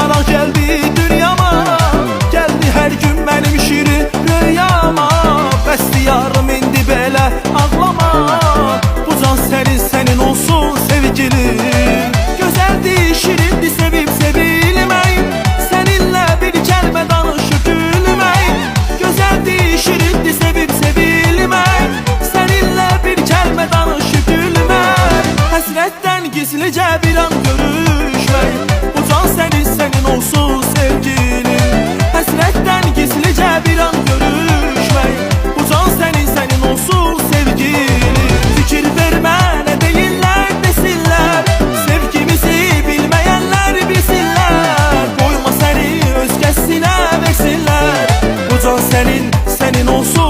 uçarak geldi dünyama, geldi her gün benim şirin rüyama. Bəs yarım indi belə ağlama, bu can senin olsun sevgilim. Gözəldi, şirindir sevib sevilmək, seninle bir kəlmə danışıb gülmək. Gözəldi, şirindir sevib sevilmək, seninle bir kəlmə danışıb gülmək. Həsrətdən gizlicə bir an görüşmək, bu can senin olsun sevgilim. Həsrətdən gizlicə bir an görüşmək, bu can senin olsun sevgilim. Fikir vermə nə deyirlər desinlər, sevgimizi bilməyənlər bilsinlər. Qoyma səni özgəsinə versinlər, bu can senin olsun